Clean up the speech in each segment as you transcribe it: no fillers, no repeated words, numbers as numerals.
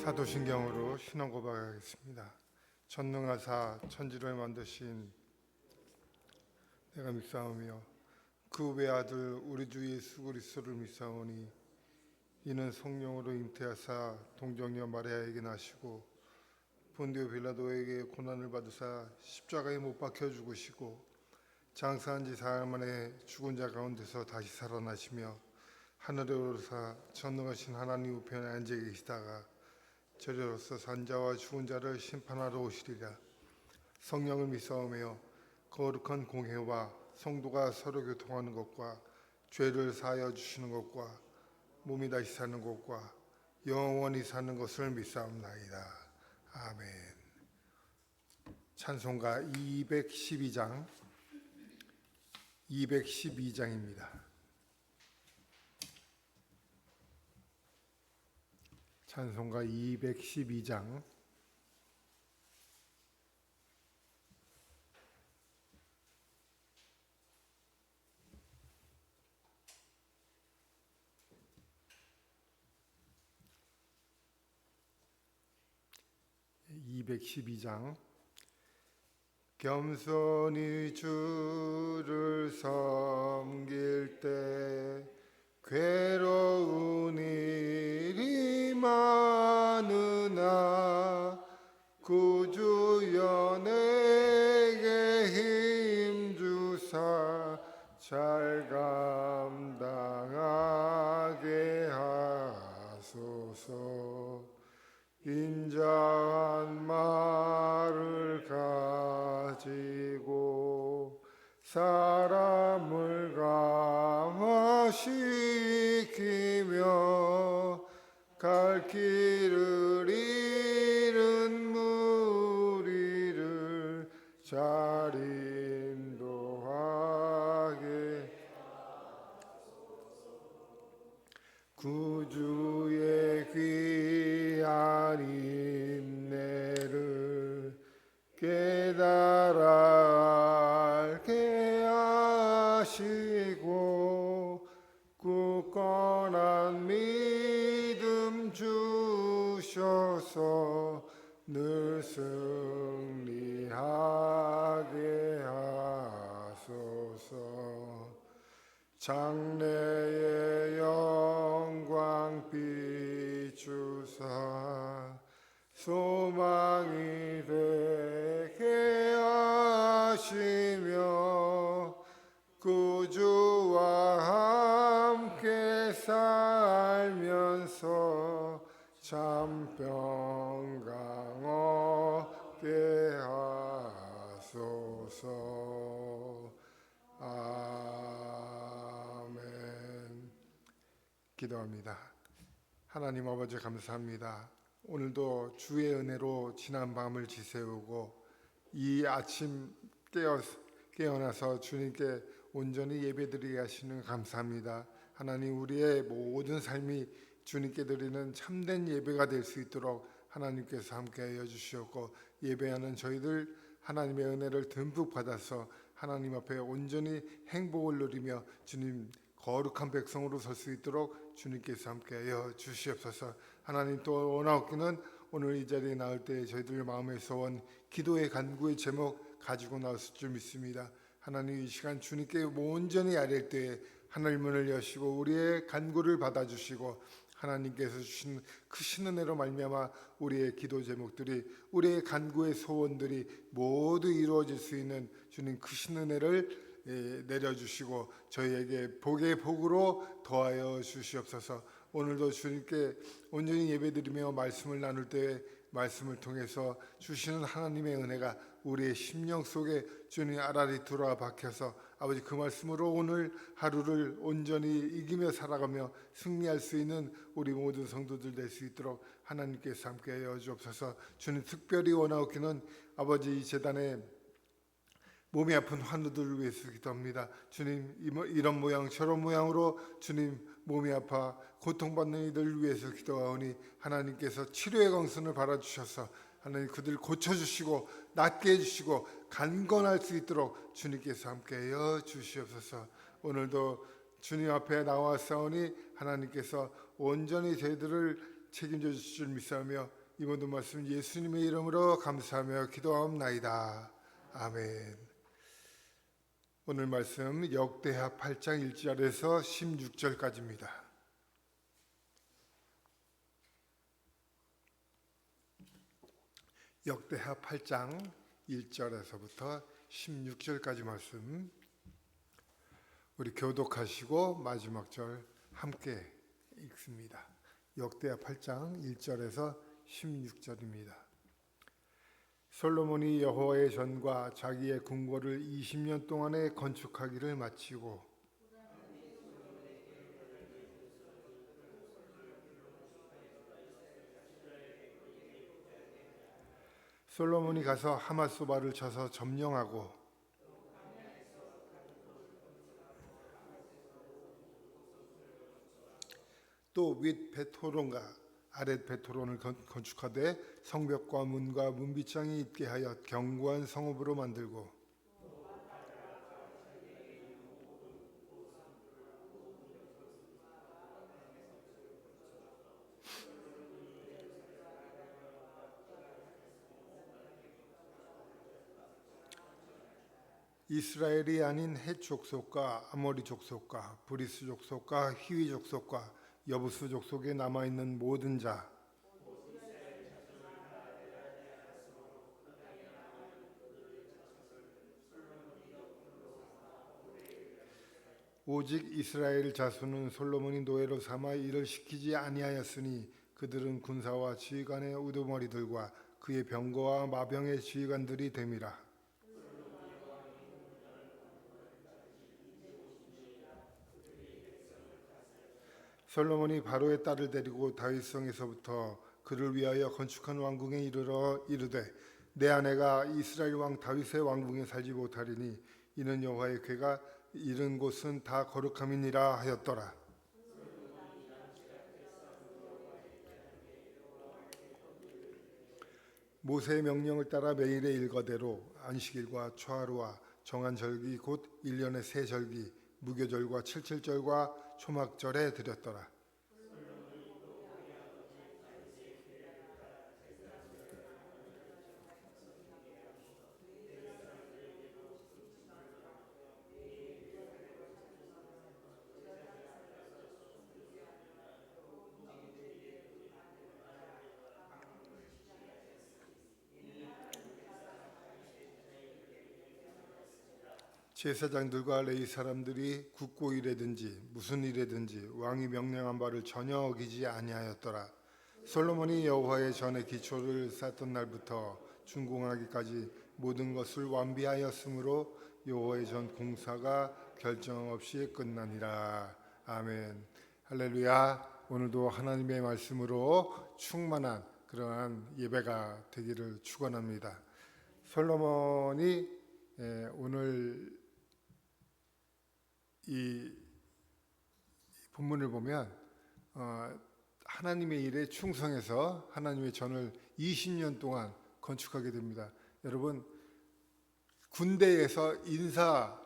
사도신경으로 신앙 고백하겠습니다. 전능하사 천지를 만드신 내가 믿사오며 그 외아들 우리 주 예수 그리스도를 믿사오니 이는 성령으로 잉태하사 동정녀 마리아에게 나시고 본디오 빌라도에게 고난을 받으사 십자가에 못 박혀 죽으시고 장사한 지 사흘 만에 죽은 자 가운데서 다시 살아나시며 하늘에 오르사 전능하신 하나님 우편에 앉아 계시다가 저리로서 산자와 죽은 자를 심판하러 오시리라. 성령을 믿사오며 거룩한 공회와 성도가 서로 교통하는 것과 죄를 사하여 주시는 것과 몸이 다시 사는 것과 영원히 사는 것을 믿사옵나이다. 아멘. 찬송가 212장입니다. 찬송가 212장 겸손히 주를 섬길 때 괴로운 일이 많으나 구주여 내게 힘주사 잘 감당하게 하소서. 인자한 말을 가지고 사람을 감화시키며 갈 길을 잃은 무리를 잘 인도하게 구주의 귀한 인내를 깨달아 알게 하시고 굳건한 믿음 주셔서 늘 승리하게 하소서. 장래의 영광 비추사 소망이 되게 하시며 구주와 함께 살면서 참 평강 얻게 하소서. 아멘. 기도합니다. 하나님 아버지 감사합니다. 오늘도 주의 은혜로 지난 밤을 지새우고 이 아침 깨어나서 주님께 온전히 예배드리게 하시는 감사합니다. 하나님, 우리의 모든 삶이 주님께 드리는 참된 예배가 될 수 있도록 하나님께서 함께하여 주시옵고, 예배하는 저희들 하나님의 은혜를 듬뿍 받아서 하나님 앞에 온전히 행복을 누리며 주님 거룩한 백성으로 설 수 있도록 주님께서 함께하여 주시옵소서. 하나님, 또 원하옵기는 오늘 이 자리에 나올 때 저희들 마음의 소원, 기도의 간구의 제목 가지고 나왔을 줄 믿습니다. 하나님, 이 시간 주님께 온전히 아뢰 때에 하늘 문을 여시고 우리의 간구를 받아주시고 하나님께서 주신 크신 은혜로 말미암아 우리의 기도 제목들이, 우리의 간구의 소원들이 모두 이루어질 수 있는 주님 크신 은혜를 내려주시고 저희에게 복의 복으로 더하여 주시옵소서. 오늘도 주님께 온전히 예배드리며 말씀을 나눌 때 말씀을 통해서 주시는 하나님의 은혜가 우리의 심령 속에 주님 알알이 들어와 박혀서 아버지 그 말씀으로 오늘 하루를 온전히 이기며 살아가며 승리할 수 있는 우리 모든 성도들 될 수 있도록 하나님께서 함께하여 주옵소서. 주님, 특별히 원하옵기는 아버지 이 재단에 몸이 아픈 환우들을 위해서 기도합니다. 주님, 이런 모양 저런 모양으로 주님 몸이 아파 고통받는 이들을 위해서 기도하오니 하나님께서 치료의 광선을 발아주셔서 하나님 그들 고쳐주시고 낫게 해주시고 강건할 수 있도록 주님께서 함께하여 주시옵소서. 오늘도 주님 앞에 나와 싸우니 하나님께서 온전히 저희들을 책임져 주실 줄 믿사오며 이 모든 말씀 예수님의 이름으로 감사하며 기도하옵나이다. 아멘. 오늘 말씀 역대하 8장 1절에서 16절까지입니다. 역대하 8장 1절에서부터 16절까지 말씀, 우리 교독하시고 마지막 절 함께 읽습니다. 역대하 8장 1절에서 16절입니다. 솔로몬이 여호와의 전과 자기의 궁궐을 20년 동안에 건축하기를 마치고 솔로몬이 가서 하맛소바를 쳐서 점령하고 또 윗 베토론과 아랫 베토론을 건축하되 성벽과 문과 문빗장이 있게 하여 견고한 성읍으로 만들고 이스라엘이 아닌 헷 족속과 아모리 족속과 브리스 족속과 히위 족속과 여부스 족속에 남아있는 모든 자 오직 이스라엘 자손은 솔로몬이 노예로 삼아 일을 시키지 아니하였으니 그들은 군사와 지휘관의 우두머리들과 그의 병거와 마병의 지휘관들이 됨이라. 솔로몬이 바로의 딸을 데리고 다윗성에서부터 그를 위하여 건축한 왕궁에 이르러 이르되 내 아내가 이스라엘 왕 다윗의 왕궁에 살지 못하리니 이는 여호와의 궤가 이른 곳은 다 거룩함이니라 하였더라. 모세의 명령을 따라 매일의 일과대로 안식일과 초하루와 정한 절기 곧 1년의 세 절기 무교절과 칠칠절과 초막절에 드렸더라. 제사장들과 레위 사람들이 국고 일에든지 무슨 일에든지 왕이 명령한 바를 전혀 어기지 아니하였더라. 솔로몬이 여호와의 전에 기초를 쌓던 날부터 준공하기까지 모든 것을 완비하였으므로 여호와의 전 공사가 결정 없이 끝나니라. 아멘. 할렐루야. 오늘도 하나님의 말씀으로 충만한 그러한 예배가 되기를 축원합니다. 솔로몬이 오늘 이 본문을 보면 하나님의 일에 충성해서 하나님의 전을 20년 동안 건축하게 됩니다. 여러분, 군대에서 인사가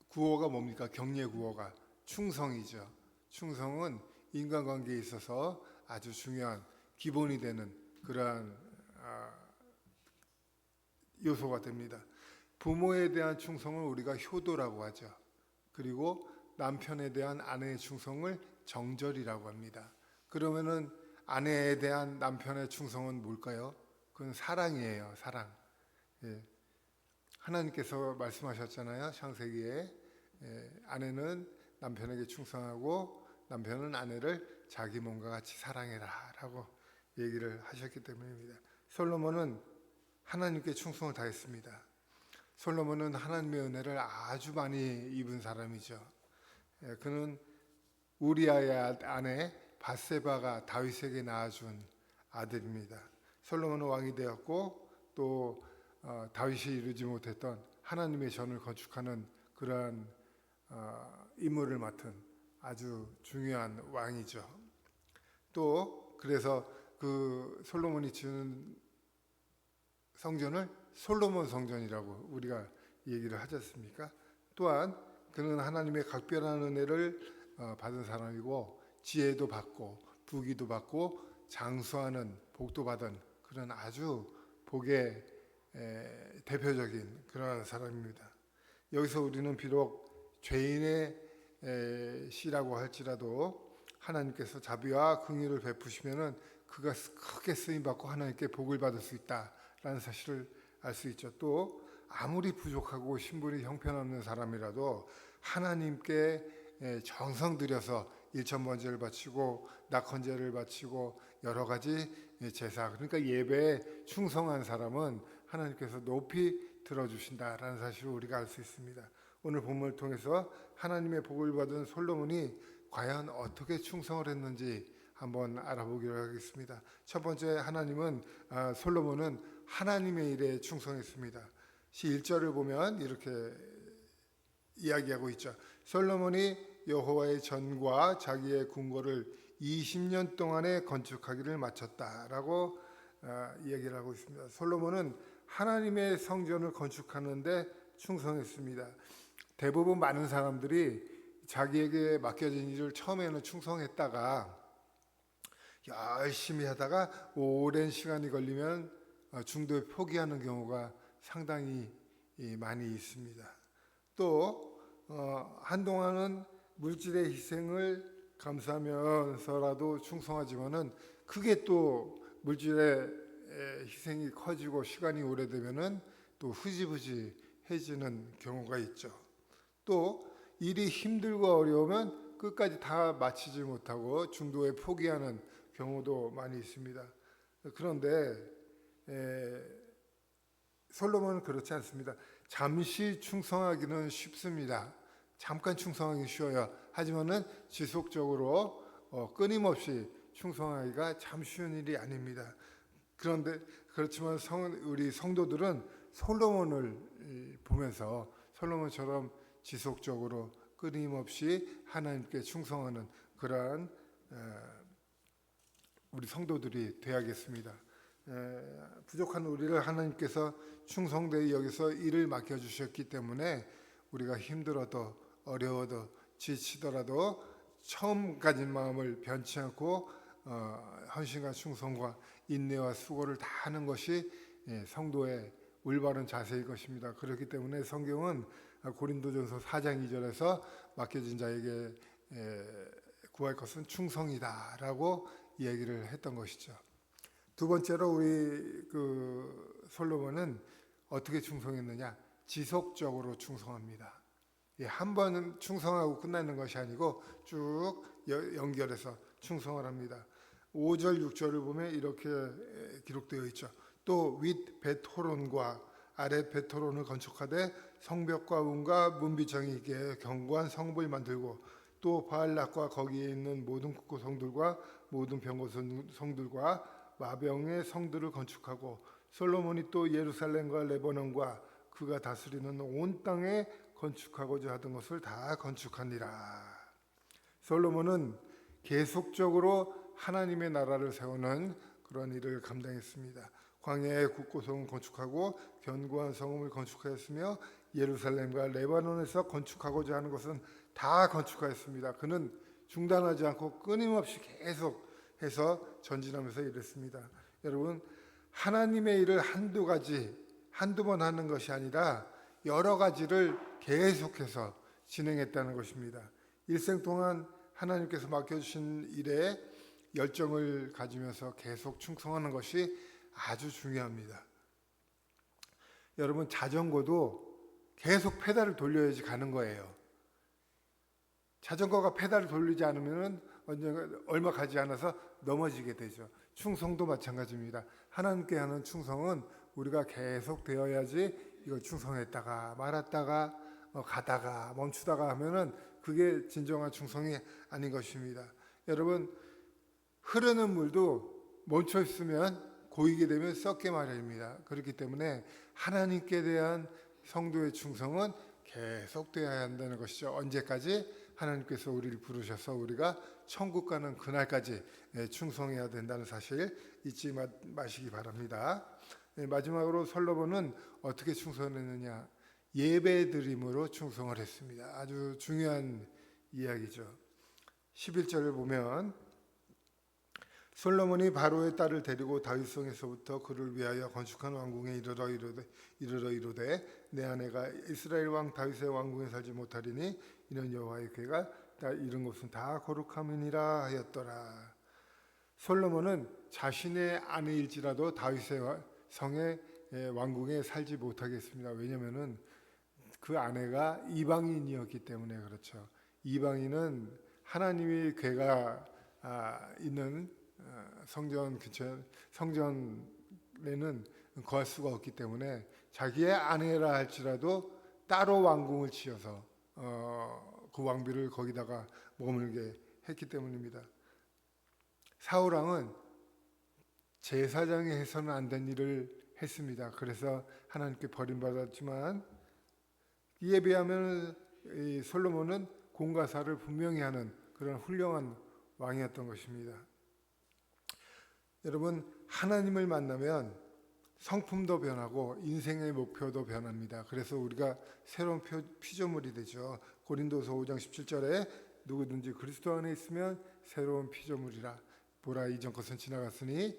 구호가 뭡니까? 경례 구호가 충성이죠. 충성은 인간관계에 있어서 아주 중요한 기본이 되는 그러한 요소가 됩니다. 부모에 대한 충성을 우리가 효도라고 하죠. 그리고 남편에 대한 아내의 충성을 정절이라고 합니다. 그러면은 아내에 대한 남편의 충성은 뭘까요? 그건 사랑이에요. 사랑. 예. 하나님께서 말씀하셨잖아요. 창세기에 아내는 남편에게 충성하고 남편은 아내를 자기 몸과 같이 사랑해라 라고 얘기를 하셨기 때문입니다. 솔로몬은 하나님께 충성을 다했습니다. 솔로몬은 하나님의 은혜를 아주 많이 입은 사람이죠. 그는 우리아의 아내 밧세바가 다윗에게 낳아준 아들입니다. 솔로몬은 왕이 되었고 또 다윗이 이루지 못했던 하나님의 전을 건축하는 그러한 임무를 맡은 아주 중요한 왕이죠. 또 그래서 그 솔로몬이 지은 성전을 솔로몬 성전이라고 우리가 얘기를 하지 않습니까? 또한 그는 하나님의 각별한 은혜를 받은 사람이고 지혜도 받고 부귀도 받고 장수하는 복도 받은 그런 아주 복의 대표적인 그런 사람입니다. 여기서 우리는 비록 죄인의 시라고 할지라도 하나님께서 자비와 긍휼을 베푸시면은 그가 크게 쓰임 받고 하나님께 복을 받을 수 있다라는 사실을 알 수 있죠. 또 아무리 부족하고 신분이 형편없는 사람이라도 하나님께 정성 들여서 일천번제를 바치고 낙헌제를 바치고 여러 가지 제사, 그러니까 예배에 충성한 사람은 하나님께서 높이 들어주신다라는 사실을 우리가 알 수 있습니다. 오늘 본문을 통해서 하나님의 복을 받은 솔로몬이 과연 어떻게 충성을 했는지 한번 알아보기로 하겠습니다. 첫 번째, 솔로몬은 하나님의 일에 충성했습니다. 시 1절을 보면 이렇게 이야기하고 있죠. 솔로몬이 여호와의 전과 자기의 궁궐을 20년 동안에 건축하기를 마쳤다라고 이야기를 하고 있습니다. 솔로몬은 하나님의 성전을 건축하는데 충성했습니다. 대부분 많은 사람들이 자기에게 맡겨진 일을 처음에는 충성했다가 열심히 하다가 오랜 시간이 걸리면 중도에 포기하는 경우가 상당히 많이 있습니다. 또 한동안은 물질의 희생을 감수하면서라도 충성하지만은 그게 또 물질의 희생이 커지고 시간이 오래되면은 또 흐지부지해지는 경우가 있죠. 또 일이 힘들고 어려우면 끝까지 다 마치지 못하고 중도에 포기하는 경우도 많이 있습니다. 그런데 솔로몬은 그렇지 않습니다. 잠시 충성하기는 쉽습니다. 잠깐 충성하기 쉬워요. 하지만은 지속적으로 끊임없이 충성하기가 참 쉬운 일이 아닙니다. 그런데 그렇지만 우리 성도들은 솔로몬을 보면서 솔로몬처럼 지속적으로 끊임없이 하나님께 충성하는 그러한 우리 성도들이 되어야겠습니다. 부족한 우리를 하나님께서 충성되이 여기서 일을 맡겨주셨기 때문에 우리가 힘들어도 어려워도 지치더라도 처음 가진 마음을 변치 않고 헌신과 충성과 인내와 수고를 다 하는 것이 성도의 올바른 자세일 것입니다. 그렇기 때문에 성경은 고린도전서 4장 2절에서 맡겨진 자에게 구할 것은 충성이다라고 얘기를 했던 것이죠. 두 번째로 우리 솔로몬은 어떻게 충성했느냐? 지속적으로 충성합니다. 한 번은 충성하고 끝나는 것이 아니고 쭉 연결해서 충성을 합니다. 5절 6절을 보면 이렇게 기록되어 있죠. 또 윗 베토론과 아래 베토론을 건축하되 성벽과 문과 문비창이 있게 견고한 성읍을 만들고 또 바알락과 거기에 있는 모든 국고 성들과 모든 병고 성들과 마병의 성들을 건축하고 솔로몬이 또 예루살렘과 레바논과 그가 다스리는 온 땅에 건축하고자 하던 것을 다 건축하니라. 솔로몬은 계속적으로 하나님의 나라를 세우는 그런 일을 감당했습니다. 광야의 국고성을 건축하고 견고한 성읍을 건축하였으며 예루살렘과 레바논에서 건축하고자 하는 것은 다 건축하였습니다. 그는 중단하지 않고 끊임없이 계속해서 전진하면서 일했습니다. 여러분, 하나님의 일을 한두 번 하는 것이 아니라 여러 가지를 계속해서 진행했다는 것입니다. 일생 동안 하나님께서 맡겨주신 일에 열정을 가지면서 계속 충성하는 것이 아주 중요합니다. 여러분, 자전거도 계속 페달을 돌려야지 가는 거예요. 자전거가 페달을 돌리지 않으면 언젠가 얼마 가지 않아서 넘어지게 되죠. 충성도 마찬가지입니다. 하나님께 하는 충성은 우리가 계속 되어야지, 이거 충성했다가 말았다가 가다가 멈추다가 하면은 그게 진정한 충성이 아닌 것입니다. 여러분, 흐르는 물도 멈춰 있으면 고이게 되면 썩게 마련입니다. 그렇기 때문에 하나님께 대한 성도의 충성은 계속되어야 한다는 것이죠. 언제까지? 하나님께서 우리를 부르셔서 우리가 천국 가는 그날까지 충성해야 된다는 사실 잊지 마시기 바랍니다. 마지막으로 솔로몬은 어떻게 충성했느냐? 예배드림으로 충성을 했습니다. 아주 중요한 이야기죠. 11절을 보면 솔로몬이 바로의 딸을 데리고 다윗성에서부터 그를 위하여 건축한 왕궁에 이르러 이르되 내 아내가 이스라엘 왕 다윗의 왕궁에 살지 못하리니 이는 여호와의 궤가 이른 곳은 다 거룩함이니라 하였더라. 솔로몬은 자신의 아내일지라도 다윗의 성의 왕궁에 살지 못하겠습니다. 왜냐하면은 그 아내가 이방인이었기 때문에 그렇죠. 이방인은 하나님의 궤가 있는 성전 근처 성전에는 거할 수가 없기 때문에 자기의 아내라 할지라도 따로 왕궁을 지어서 그 왕비를 거기다가 머물게 했기 때문입니다. 사울 왕은 제사장이 해서는 안 된 일을 했습니다. 그래서 하나님께 버림받았지만 이에 비하면 솔로몬은 공과사를 분명히 하는 그런 훌륭한 왕이었던 것입니다. 여러분, 하나님을 만나면 성품도 변하고 인생의 목표도 변합니다. 그래서 우리가 새로운 피조물이 되죠. 고린도서 5장 17절에 누구든지 그리스도 안에 있으면 새로운 피조물이라. 보라, 이전 것은 지나갔으니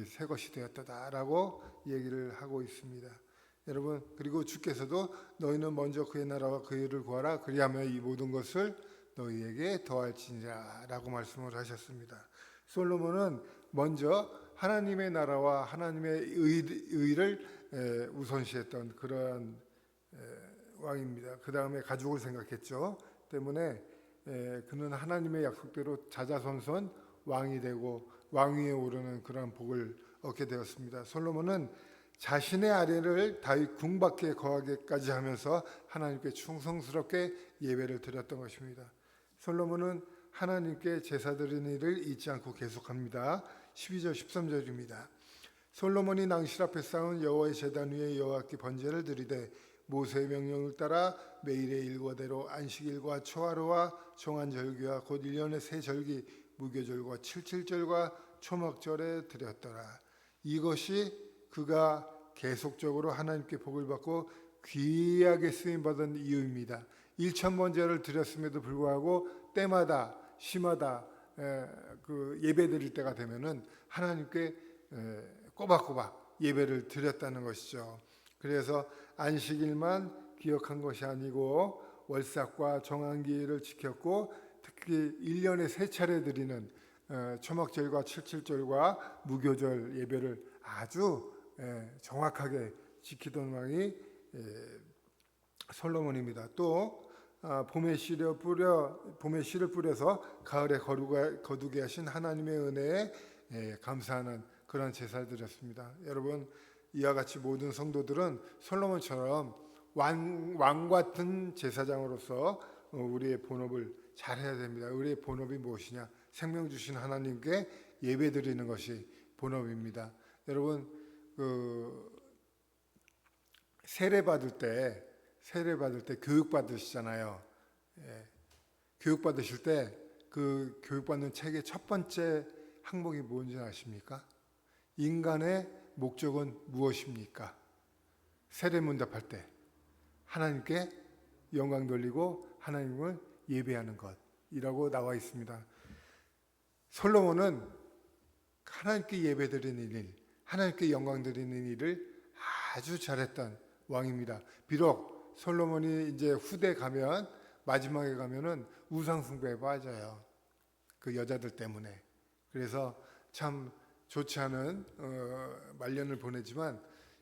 새 것이 되었다라고 얘기를 하고 있습니다. 여러분, 그리고 주께서도 너희는 먼저 그의 나라와 그의 의를 구하라. 그리하면 이 모든 것을 너희에게 더할지니라 라고 말씀을 하셨습니다. 솔로몬은 먼저 하나님의 나라와 하나님의 의를 우선시했던 그러한 왕입니다. 그 다음에 가족을 생각했죠. 때문에 그는 하나님의 약속대로 자자손손 왕이 되고 왕위에 오르는 그러한 복을 얻게 되었습니다. 솔로몬은 자신의 아내를 다윗 궁 밖에 거하게까지 하면서 하나님께 충성스럽게 예배를 드렸던 것입니다. 솔로몬은 하나님께 제사 드리는 일을 잊지 않고 계속합니다. 12절 13절입니다. 솔로몬이 낭실 앞에 쌓은 여호와의 제단 위에 여호와께 번제를 드리되 모세의 명령을 따라 매일의 일과대로 안식일과 초하루와 정한절기와 곧 1년의 세 절기 무교절과 칠칠절과 초막절에 드렸더라. 이것이 그가 계속적으로 하나님께 복을 받고 귀하게 쓰임받은 이유입니다. 1000번제를 드렸음에도 불구하고 때마다 시마다 그 예배 드릴 때가 되면은 하나님께 꼬박꼬박 예배를 드렸다는 것이죠. 그래서 안식일만 기억한 것이 아니고 월삭과 정한기를 지켰고 특히 1년에 3차례 드리는 초막절과 칠칠절과 무교절 예배를 아주 정확하게 지키던 왕이 솔로몬입니다. 또 봄에 씨를 뿌려서 가을에 거두게 하신 하나님의 은혜에 감사하는 그런 제사를 드렸습니다. 여러분, 이와 같이 모든 성도들은 솔로몬처럼 왕 같은 제사장으로서 우리의 본업을 잘해야 됩니다. 우리의 본업이 무엇이냐? 생명 주신 하나님께 예배드리는 것이 본업입니다. 여러분, 세례 받을 때 교육 받으시잖아요. 교육 받으실 때 그 교육받는 책의 첫 번째 항목이 뭔지 아십니까? 인간의 목적은 무엇입니까? 세례문답할 때 하나님께 영광 돌리고 하나님을 예배하는 것이라고 나와 있습니다. 솔로몬은 하나님께 예배드리는 일, 하나님께 영광 드리는 일을 아주 잘했던 왕입니다. 비록 솔로몬이 이제 후대 가면 마지막에 가면은 우상 숭배에 빠져요. 그 여자들 때문에. 그래서 참 좋지 않은 말년을 보내지만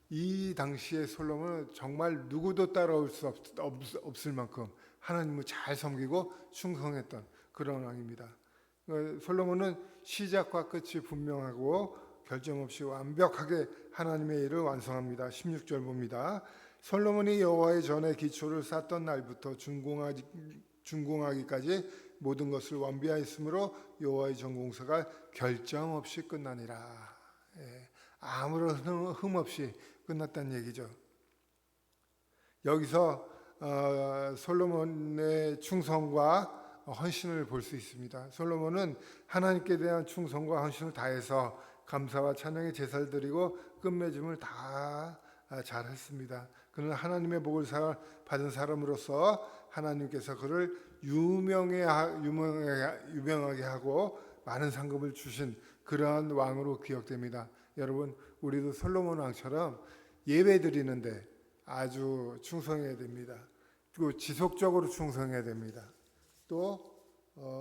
이 당시에 솔로몬은 정말 누구도 따라올 수 없을 만큼 하나님을 잘 섬기고 충성했던 그런 왕입니다. 솔로몬은 시작과 끝이 분명하고 결점 없이 완벽하게 하나님의 일을 완성합니다. 16절 봅니다. 솔로몬이 여호와의 전에 기초를 쌓던 날부터 준공하기까지 모든 것을 완비하였으므로 여호와의 전공사가 결점 없이 끝나니라. 아무런 흠 없이 끝났다는 얘기죠. 여기서 솔로몬의 충성과 헌신을 볼 수 있습니다. 솔로몬은 하나님께 대한 충성과 헌신을 다해서 감사와 찬양의 제사를 드리고 끝맺음을 다 잘했습니다. 그는 하나님의 복을 받은 사람으로서 하나님께서 그를 유명하게 하고 많은 상급을 주신 그러한 왕으로 기억됩니다. 여러분, 우리도 솔로몬 왕처럼 예배 드리는데 아주 충성해야 됩니다. 그리고 지속적으로 충성해야 됩니다. 또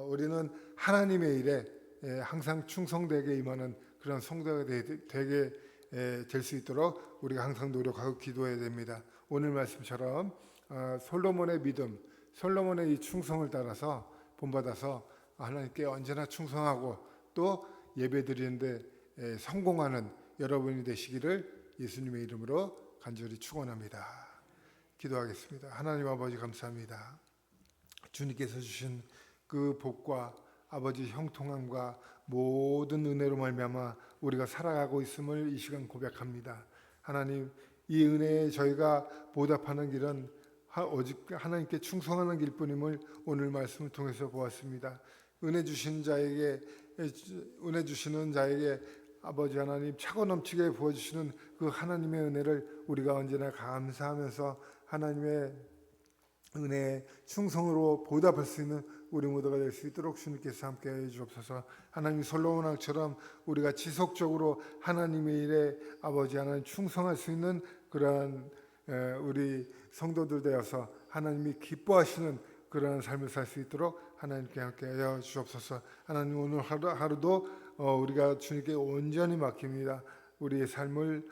우리는 하나님의 일에 항상 충성되게 임하는 그런 성도가 되게 될 수 있도록 우리가 항상 노력하고 기도해야 됩니다. 오늘 말씀처럼 솔로몬의 믿음, 솔로몬의 이 충성을 따라서 본받아서 하나님께 언제나 충성하고 또 예배드리는데 성공하는 여러분이 되시기를 예수님의 이름으로 간절히 축원합니다. 기도하겠습니다. 하나님 아버지 감사합니다. 주님께서 주신 그 복과 아버지 형통함과 모든 은혜로 말미암아 우리가 살아가고 있음을 이 시간 고백합니다. 하나님, 이 은혜에 저희가 보답하는 길은 오직 하나님께 충성하는 길뿐임을 오늘 말씀을 통해서 보았습니다. 은혜 주시는 자에게 아버지 하나님 차고 넘치게 부어주시는 그 하나님의 은혜를 우리가 언제나 감사하면서 하나님의 은혜에 충성으로 보답할 수 있는 우리 모두가 될 수 있도록 주님께서 함께해 주옵소서. 하나님 솔로몬 왕처럼 우리가 지속적으로 하나님의 일에 아버지 하나님 충성할 수 있는 그러한 우리 성도들 되어서 하나님이 기뻐하시는 그러한 삶을 살 수 있도록 하나님께 함께하여 주옵소서. 하나님 오늘 하루도 우리가 주님께 온전히 맡깁니다. 우리의 삶을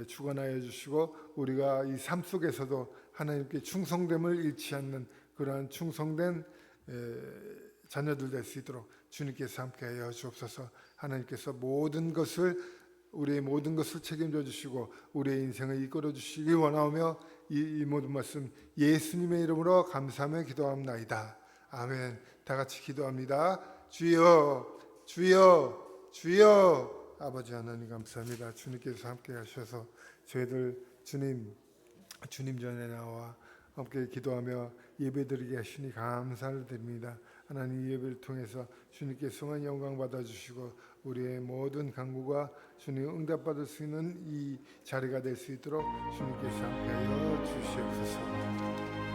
주관하여 주시고 우리가 이 삶 속에서도 하나님께 충성됨을 잃지 않는 그러한 충성된 자녀들 될 수 있도록 주님께서 함께하여 주옵소서. 하나님께서 우리의 모든 것을 책임져 주시고 우리의 인생을 이끌어 주시기 원하오며 이 모든 말씀 예수님의 이름으로 감사하며 기도합나이다. 아멘. 다 같이 기도합니다. 주여, 주여, 주여. 아버지 하나님 감사합니다. 주님께서 함께 하셔서 저희들 주님 전에 나와 함께 기도하며 예배드리게 하시니 감사를 드립니다. 하나님, 이 예배를 통해서 주님께 성한 영광 받아주시고 우리의 모든 간구가 주님 응답받을 수 있는 이 자리가 될 수 있도록 주님께서 함께하여 주시옵소서.